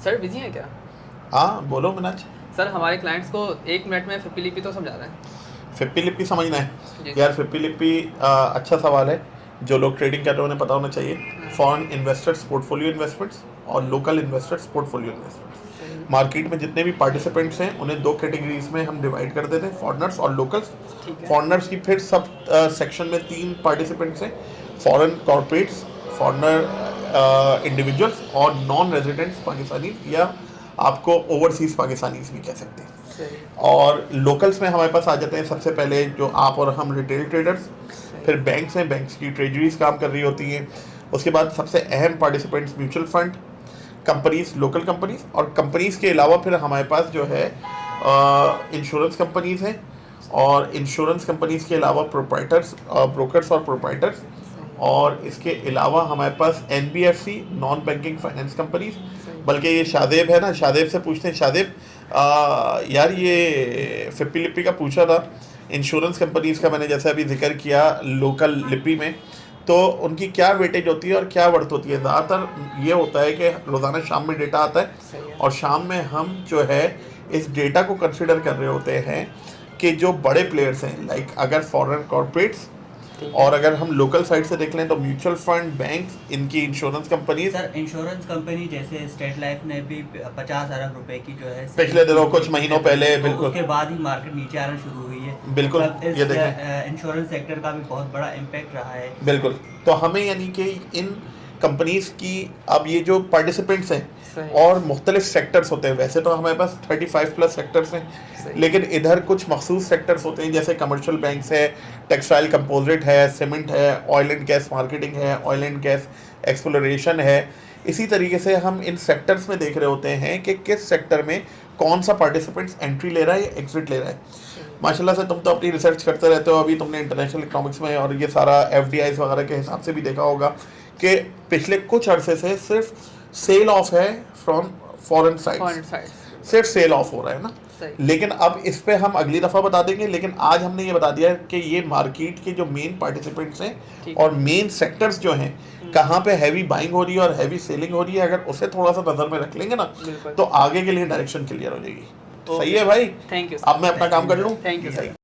Sir busy हैं क्या? हाँ बोलो मिनाज। सर हमारे क्लाइंट्स को 1 मिनट में फिप्पी लिपि तो समझा रहे हैं। फिप्पी लिपि समझना है जी यार। सर। फिप्पी लिपि अच्छा सवाल है। जो लोग ट्रेडिंग कर रहे हैं उन्हें पता होना चाहिए। हाँ, फॉरेन इन्वेस्टर्स पोर्टफोलियो इन्वेस्टमेंट्स और लोकल इन्वेस्टर्स पोर्टफोलियो इन्वेस्टमेंट्स। सही। मार्केट में जितने भी पार्टिसिपेंट्स हैं उन्हें दो कैटेगरीज में हम डिवाइड कर देते हैं, फॉरेनर्स और लोकल्स। ठीक है। फॉरेनर्स की फिर सब सेक्शन में 3 पार्टिसिपेंट्स हैं, फॉरेन कॉर्पोरेट्स, फॉरेनर इंडिविजुअल्स और नॉन रेजिडेंट्स पाकिस्तानी, या आपको ओवरसीज पाकिस्तानीज भी कह सकते हैं। सही। और लोकल्स में हमारे पास आ जाते हैं सबसे पहले जो आप और हम रिटेल ट्रेडर्स, सही। फिर बैंक्स हैं, बैंक्स की ट्रेजरीज काम कर रही होती हैं। उसके बाद सबसे अहम participants mutual fund companies, local companies, और कंपनीज के अलावा फिर हमारे पास जो है इंश्योरेंस कंपनीज हैं, और इंश्योरेंस कंपनीज के अलावा प्रोप्राइटर्स, ब्रोकर्स और प्रोप्राइटर्स, और इसके अलावा हमारे पास NBFC non banking finance companies. सही। बल्कि ये शादेब है ना, शादेब से पूछते हैं। शादेब यार ये फिप्पी लिपि का पूछा था, इंश्योरेंस कंपनीज का मैंने जैसे अभी जिक्र किया लोकल लिपि में, तो उनकी क्या वेटेज होती है और क्या वर्थ होती है? ज़्यादातर ये होता है कि रोज़ाना शाम में डेटा आता है, सही है। और शाम में हम जो है इस डेटा को कंसिडर कर रहे होते हैं कि जो बड़े प्लेयर्स हैं, लाइक अगर फॉरेन कॉर्पोरेट्स, ठीक और है। अगर हम लोकल साइड से देख लें तो म्यूचुअल फंड, बैंक्स, इनकी insurance companies. Sir insurance company जैसे स्टेट लाइफ ने भी 50 अरब रुपए की जो है पिछले दिनों कुछ महीनों पहले, तो बिल्कुल उसके बाद ही मार्केट नीचे आना शुरू हुई है। बिल्कुल, मतलब ये इस देखें इंश्योरेंस सेक्टर का भी बहुत बड़ा इम्पैक्ट रहा है। बिल्कुल। तो हमें यानी कि इन कंपनीज की, अब ये जो पार्टिसिपेंट्स हैं सही। और मुख्तलिफ सेक्टर्स होते हैं, वैसे तो हमारे पास 35 प्लस सेक्टर्स हैं, सही। लेकिन इधर कुछ मखसूस सेक्टर्स होते हैं जैसे कमर्शियल बैंक्स है, टेक्सटाइल कंपोजिट है, सीमेंट है, ऑयल एंड गैस मार्केटिंग है, ऑयल एंड गैस एक्सप्लोरेशन है। इसी तरीके से हम इन सेक्टर्स में देख रहे होते हैं कि किस सेक्टर में कौन सा पार्टिसिपेंट्स एंट्री ले रहा है या एग्जिट ले रहा है। माशाल्लाह से तुम तो अपनी रिसर्च करते रहते हो, अभी तुमने इंटरनेशनल इकोनॉमिक्स में और ये सारा FDIs वगैरह के हिसाब से भी देखा होगा कि पिछले कुछ अरसे से सिर्फ सेल ऑफ है from foreign foreign sides, side. सिर्फ सेल ऑफ हो रहा है ना। सही। लेकिन अब इस पे हम अगली दफ़ा बता देंगे, लेकिन आज हमने ये बता दिया कि ये मार्केट के जो मेन पार्टिसिपेंट्स हैं ठीक और मेन सेक्टर्स जो हैं, कहाँ पे हैवी बाइंग हो रही है और हैवी सेलिंग हो रही है, अगर उसे थोड़ा सा नज़र में रख लेंगे ना, बिल्कुल। तो आगे के लिए डायरेक्शन क्लियर हो जाएगी। ओके। सही है भाई। थैंक यू अब मैं अपना काम कर लूँ। Thank you sir.